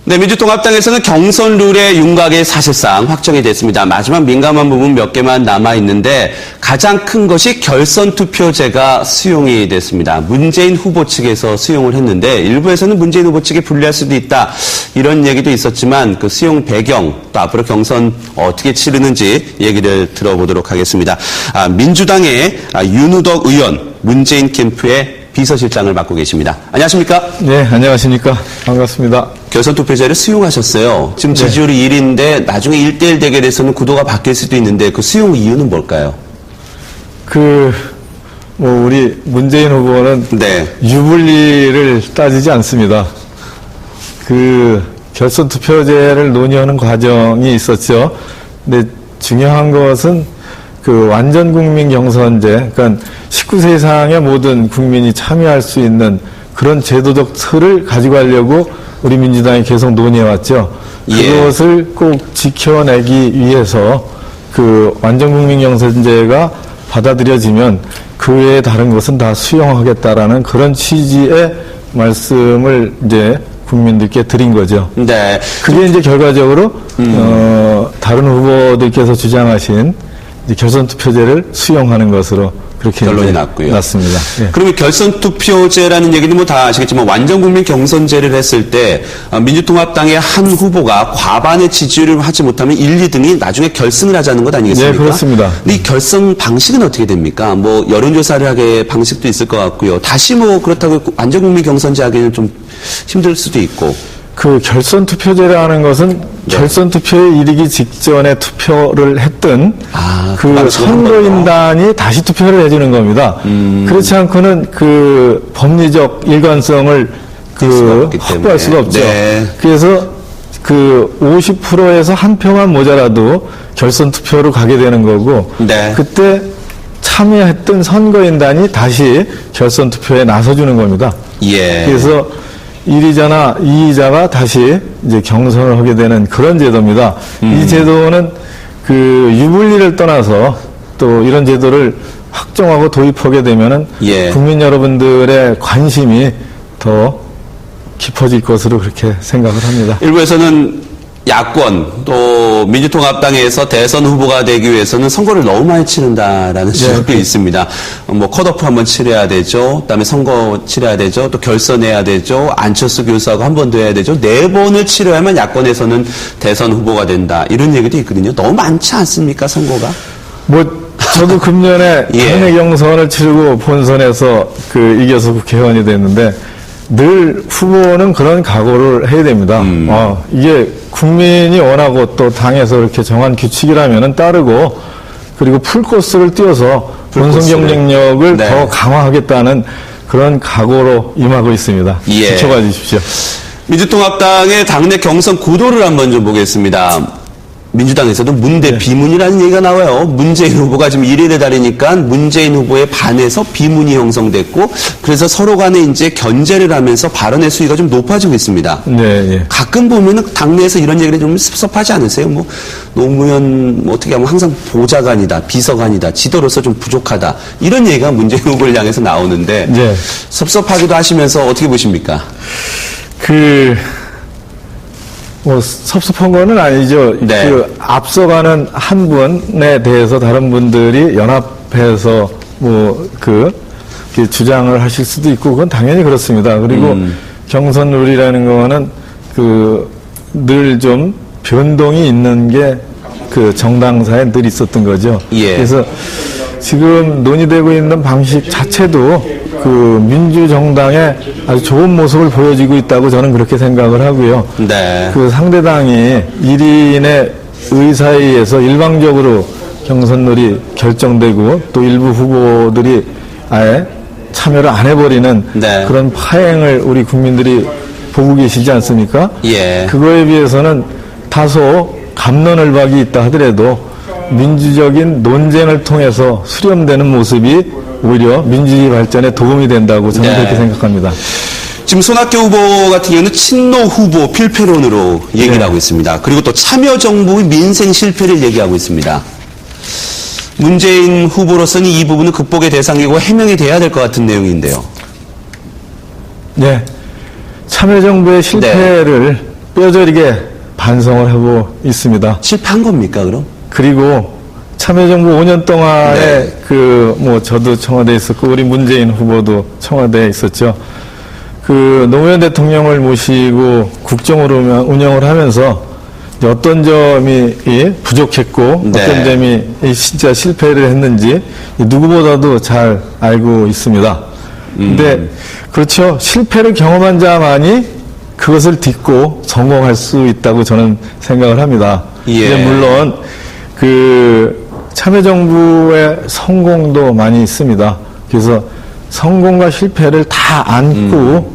네, 민주통합당에서는 경선 룰의 윤곽이 사실상 확정이 됐습니다. 마지막 민감한 부분 몇 개만 남아있는데 가장 큰 것이 결선 투표제가 수용이 됐습니다. 문재인 후보 측에서 수용을 했는데 일부에서는 문재인 후보 측에 불리할 수도 있다 이런 얘기도 있었지만 그 수용 배경 또 앞으로 경선 어떻게 치르는지 얘기를 들어보도록 하겠습니다. 민주당의 윤우덕 의원 문재인 캠프의 비서실장을 맡고 계십니다. 안녕하십니까? 네, 안녕하십니까? 반갑습니다. 결선 투표제를 수용하셨어요. 지금 지지율이 1위인데 나중에 1대1 대결에서는 구도가 바뀔 수도 있는데 그 수용 이유는 뭘까요? 우리 문재인 후보는 네. 유불리를 따지지 않습니다. 결선 투표제를 논의하는 과정이 있었죠. 근데 중요한 것은 완전 국민 경선제, 그러니까 19세 이상의 모든 국민이 참여할 수 있는 그런 제도적 틀을 가지고 가려고 우리 민주당이 계속 논의해왔죠. 예. 그것을 꼭 지켜내기 위해서 완전 국민 경선제가 받아들여지면 그 외에 다른 것은 다 수용하겠다라는 그런 취지의 말씀을 이제 국민들께 드린 거죠. 네. 그게 이제 결과적으로 다른 후보들께서 주장하신 이제 결선 투표제를 수용하는 것으로 그렇게 결론이 났습니다. 예. 그러면 결선 투표제라는 얘기는 뭐 다 아시겠지만 완전 국민 경선제를 했을 때 민주통합당의 한 후보가 과반의 지지율을 하지 못하면 1, 2등이 나중에 결승을 하자는 것 아니겠습니까? 네, 그렇습니다. 근데 이 결선 방식은 어떻게 됩니까? 뭐 여론조사를 하게 방식도 있을 것 같고요. 다시 뭐 그렇다고 완전 국민 경선제 하기는 좀 힘들 수도 있고. 결선 투표제라는 것은 네. 결선 투표에 이르기 직전에 투표를 했던 선거인단이 다시 투표를 해주는 겁니다. 그렇지 않고는 법리적 일관성을 확보할 수가 없죠. 네. 그래서 50%에서 한 표만 모자라도 결선 투표로 가게 되는 거고, 네. 그때 참여했던 선거인단이 다시 결선 투표에 나서주는 겁니다. 예. 그래서 1위자나 2위자가 다시 이제 경선을 하게 되는 그런 제도입니다. 이 제도는 유불리를 떠나서 또 이런 제도를 확정하고 도입하게 되면은 예. 국민 여러분들의 관심이 더 깊어질 것으로 그렇게 생각을 합니다. 일부에서는 야권 또 민주통합당에서 대선 후보가 되기 위해서는 선거를 너무 많이 치른다라는 지적도 있습니다. 뭐 컷오프 한번 치러야 되죠. 그다음에 선거 치러야 되죠. 또 결선해야 되죠. 안철수 교수하고 한 번 더 해야 되죠. 4번을 치러야만 야권에서는 대선 후보가 된다. 이런 얘기도 있거든요. 너무 많지 않습니까, 선거가? 저도 금년에 예. 당내 경선을 치르고 본선에서 이겨서 국회의원이 됐는데 늘 후보는 그런 각오를 해야 됩니다. 이게 국민이 원하고 또 당에서 이렇게 정한 규칙이라면은 따르고 그리고 풀코스를 띄워서 본선 경쟁력을 네. 더 강화하겠다는 그런 각오로 임하고 있습니다. 예. 지켜봐 주십시오. 민주통합당의 당내 경선 구도를 한번 좀 보겠습니다. 민주당에서도 문대 비문이라는 얘기가 나와요. 문재인 후보가 지금 1위에 달리니까 문재인 후보에 반해서 비문이 형성됐고 그래서 서로 간에 이제 견제를 하면서 발언의 수위가 좀 높아지고 있습니다. 네, 예. 가끔 보면은 당내에서 이런 얘기를 좀 섭섭하지 않으세요? 뭐 노무현 어떻게 하면 항상 보좌관이다, 비서관이다, 지도로서 좀 부족하다 이런 얘기가 문재인 후보를 향해서 나오는데 네. 섭섭하기도 하시면서 어떻게 보십니까? 섭섭한 거는 아니죠. 네. 앞서가는 한 분에 대해서 다른 분들이 연합해서 주장을 하실 수도 있고, 그건 당연히 그렇습니다. 그리고 경선 룰이라는 거는 늘 좀 변동이 있는 게 정당사에 늘 있었던 거죠. 예. 그래서 지금 논의되고 있는 방식 자체도 민주정당의 아주 좋은 모습을 보여주고 있다고 저는 그렇게 생각을 하고요. 네. 상대당이 1인의 의사에 의해서 일방적으로 경선룰이 결정되고 또 일부 후보들이 아예 참여를 안 해버리는 네. 그런 파행을 우리 국민들이 보고 계시지 않습니까? 예. 그거에 비해서는 다소 갑론을박이 있다 하더라도 민주적인 논쟁을 통해서 수렴되는 모습이 오히려 민주주의 발전에 도움이 된다고 저는 네. 그렇게 생각합니다. 지금 손학규 후보 같은 경우는 친노 후보 필패론으로 얘기를 네. 하고 있습니다. 그리고 또 참여정부의 민생 실패를 얘기하고 있습니다. 문재인 후보로서는 이 부분은 극복의 대상이고 해명이 돼야 될 것 같은 내용인데요. 네. 참여정부의 실패를 뼈저리게 반성을 하고 있습니다. 실패한 겁니까, 그럼? 그리고 참여정부 5년 동안에 네. 저도 청와대에 있었고 우리 문재인 후보도 청와대에 있었죠. 노무현 대통령을 모시고 국정을 운영을 하면서 어떤 점이 부족했고 네. 어떤 점이 진짜 실패를 했는지 누구보다도 잘 알고 있습니다. 근데 그렇죠. 실패를 경험한 자만이 그것을 딛고 성공할 수 있다고 저는 생각을 합니다. 예. 이제 물론 참여정부의 성공도 많이 있습니다. 그래서 성공과 실패를 다 안고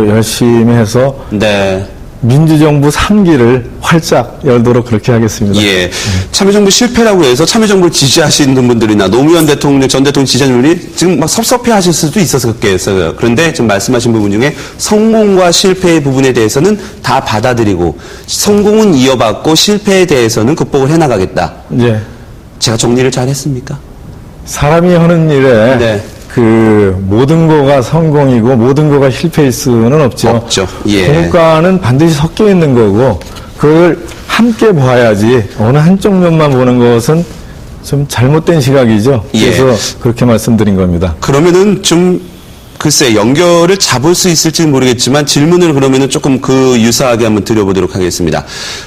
열심히 해서 네. 민주정부 3기를 활짝 열도록 그렇게 하겠습니다. 예. 참여정부 실패라고 해서 참여정부를 지지하시는 분들이나 노무현 대통령, 전 대통령 지지하는 분이 지금 막 섭섭해 하실 수도 있었겠어요. 그런데 지금 말씀하신 부분 중에 성공과 실패의 부분에 대해서는 다 받아들이고 성공은 이어받고 실패에 대해서는 극복을 해나가겠다. 예. 제가 정리를 잘 했습니까? 사람이 하는 일에 네. 모든 거가 성공이고 모든 거가 실패일 수는 없죠. 없죠. 예. 공과는 반드시 섞여 있는 거고 그걸 함께 봐야지 어느 한쪽 면만 보는 것은 좀 잘못된 시각이죠. 예. 그래서 그렇게 말씀드린 겁니다. 그러면은 좀 글쎄 연결을 잡을 수 있을지 모르겠지만 질문을 그러면은 조금 유사하게 한번 드려보도록 하겠습니다.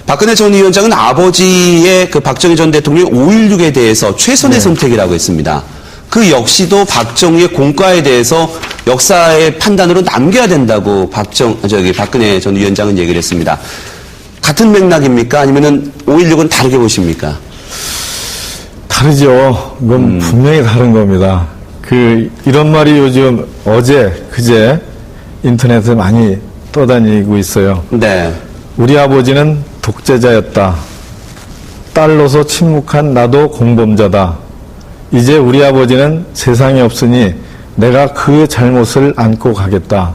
박근혜 전 위원장은 아버지의 박정희 전 대통령 5.16에 대해서 최선의 선택이라고 했습니다. 그 역시도 박정희의 공과에 대해서 역사의 판단으로 남겨야 된다고 박근혜 전 위원장은 얘기를 했습니다. 같은 맥락입니까? 아니면은 5.16은 다르게 보십니까? 다르죠. 이건 분명히 다른 겁니다. 이런 말이 요즘 그제 인터넷에 많이 떠다니고 있어요. 네. 우리 아버지는 독재자였다. 딸로서 침묵한 나도 공범자다. 이제 우리 아버지는 세상에 없으니 내가 그 잘못을 안고 가겠다.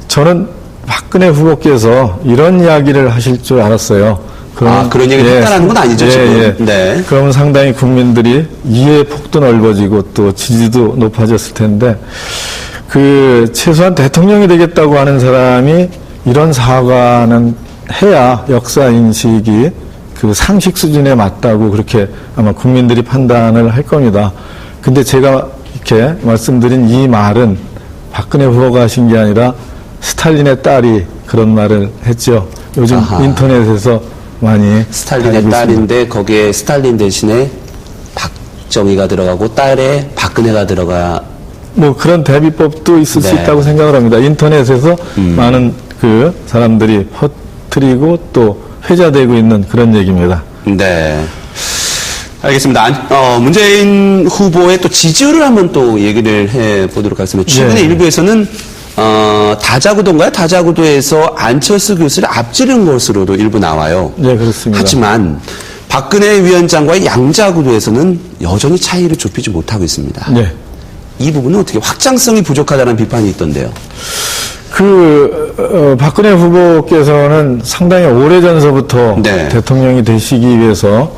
저는 박근혜 후보께서 이런 이야기를 하실 줄 알았어요. 그런 얘기를 했다는 건 아니죠, 지금. 예. 네. 그러면 상당히 국민들이 이해의 폭도 넓어지고 또 지지도 높아졌을 텐데, 최소한 대통령이 되겠다고 하는 사람이 이런 사과는 해야 역사 인식이 상식 수준에 맞다고 그렇게 아마 국민들이 판단을 할 겁니다. 근데 제가 이렇게 말씀드린 이 말은 박근혜 후보가 하신 게 아니라 스탈린의 딸이 그런 말을 했죠. 요즘 인터넷에서 많이 스탈린의 딸인데 거기에 스탈린 대신에 박정희가 들어가고 딸에 박근혜가 들어가 그런 대비법도 있을 수 네. 있다고 생각을 합니다. 인터넷에서 많은 사람들이 퍼뜨리고 또 회자되고 있는 그런 얘기입니다. 네. 알겠습니다. 문재인 후보의 또 지지율을 한번 또 얘기를 해 보도록 하겠습니다. 최근에 일부에서는 다자구도인가요? 다자구도에서 안철수 교수를 앞지른 것으로도 일부 나와요. 네, 그렇습니다. 하지만 박근혜 위원장과의 양자구도에서는 여전히 차이를 좁히지 못하고 있습니다. 네. 이 부분은 어떻게 확장성이 부족하다는 비판이 있던데요. 박근혜 후보께서는 상당히 오래전서부터 네. 대통령이 되시기 위해서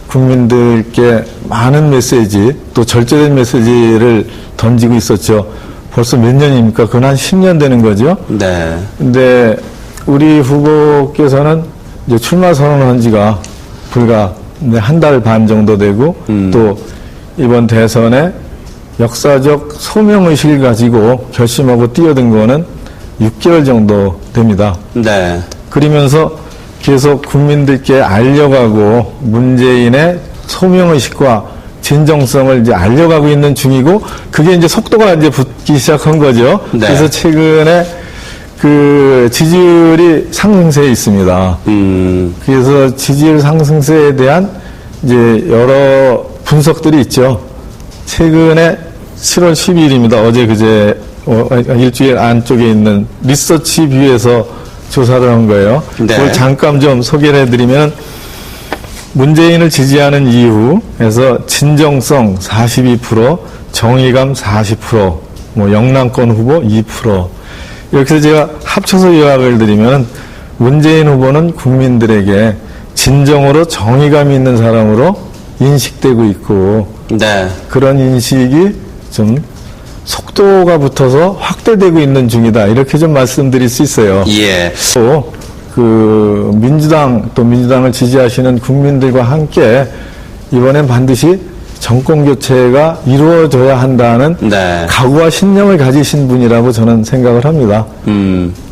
국민들께 많은 메시지, 또 절제된 메시지를 던지고 있었죠. 벌써 몇 년입니까? 그건 한 10년 되는 거죠. 네. 근데 우리 후보께서는 이제 출마 선언한 지가 불과 한 달 반 정도 되고 또 이번 대선에 역사적 소명의식을 가지고 결심하고 뛰어든 거는 6개월 정도 됩니다. 네. 그러면서 계속 국민들께 알려가고 문재인의 소명의식과 진정성을 이제 알려가고 있는 중이고 그게 이제 속도가 이제 붙기 시작한 거죠. 네. 그래서 최근에 지지율이 상승세에 있습니다. 그래서 지지율 상승세에 대한 이제 여러 분석들이 있죠. 최근에 7월 12일입니다. 어제 그제 일주일 안쪽에 있는 리서치 뷰에서 조사를 한 거예요. 네. 그걸 잠깐 좀 소개를 해드리면 문재인을 지지하는 이유에서 진정성 42%, 정의감 40%, 영남권 후보 2%. 이렇게 해서 제가 합쳐서 요약을 드리면 문재인 후보는 국민들에게 진정으로 정의감 있는 사람으로 인식되고 있고 네. 그런 인식이 좀 속도가 붙어서 확대되고 있는 중이다. 이렇게 좀 말씀드릴 수 있어요. 예. 또, 민주당을 지지하시는 국민들과 함께 이번엔 반드시 정권 교체가 이루어져야 한다는 네. 각오와 신념을 가지신 분이라고 저는 생각을 합니다.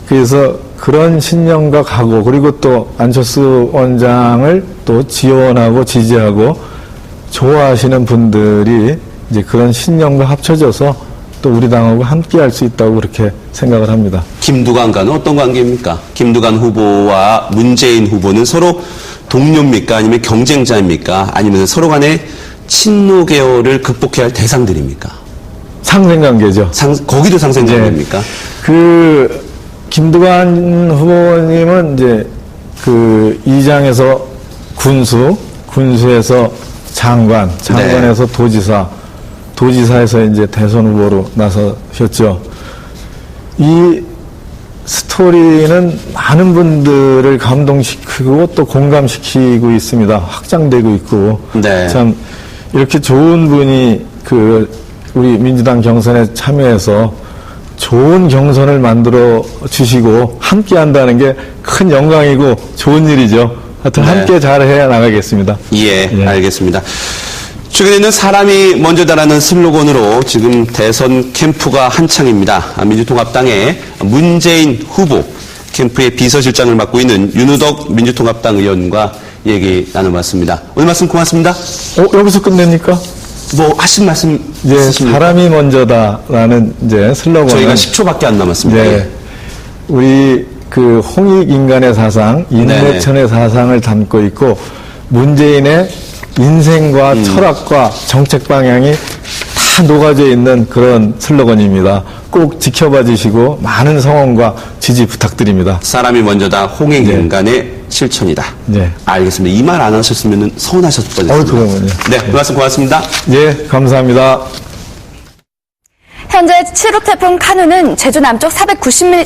그래서 그런 신념과 각오, 그리고 또 안철수 원장을 또 지원하고 지지하고 좋아하시는 분들이 이제 그런 신념과 합쳐져서 또 우리 당하고 함께 할 수 있다고 그렇게 생각을 합니다. 김두관과는 어떤 관계입니까? 김두관 후보와 문재인 후보는 서로 동료입니까? 아니면 경쟁자입니까? 아니면 서로 간에 친노 계열을 극복해야 할 대상들입니까? 상생관계죠. 거기도 상생관계입니까? 김두관 후보님은 이제 이장에서 군수에서 장관에서 도지사에서 이제 대선 후보로 나서셨죠. 이 스토리는 많은 분들을 감동시키고 또 공감시키고 있습니다. 확장되고 있고. 네. 참, 이렇게 좋은 분이 우리 민주당 경선에 참여해서 좋은 경선을 만들어 주시고 함께 한다는 게 큰 영광이고 좋은 일이죠. 하여튼 네. 함께 잘 해 나가겠습니다. 예, 예. 알겠습니다. 최근에는 사람이 먼저다라는 슬로건으로 지금 대선 캠프가 한창입니다. 민주통합당의 문재인 후보 캠프의 비서실장을 맡고 있는 윤우덕 민주통합당 의원과 얘기 나눠봤습니다. 오늘 말씀 고맙습니다. 여기서 끝냅니까? 뭐 하신 말씀 이제 있으십니까? 사람이 먼저다라는 이제 슬로건은 저희가 10초밖에 안 남았습니다. 네. 우리 홍익 인간의 사상, 인내천의 사상을 담고 있고 문재인의 인생과 철학과 정책 방향이 다 녹아져 있는 그런 슬로건입니다. 꼭 지켜봐 주시고 많은 성원과 지지 부탁드립니다. 사람이 먼저다 홍익 인간의 실천이다. 네. 알겠습니다. 이 말 안 하셨으면 서운하셨을 뻔했습니다. 그러면요. 네, 그 말씀 고맙습니다. 예, 감사합니다. 현재 7호 태풍 카누는 제주 남쪽 490mm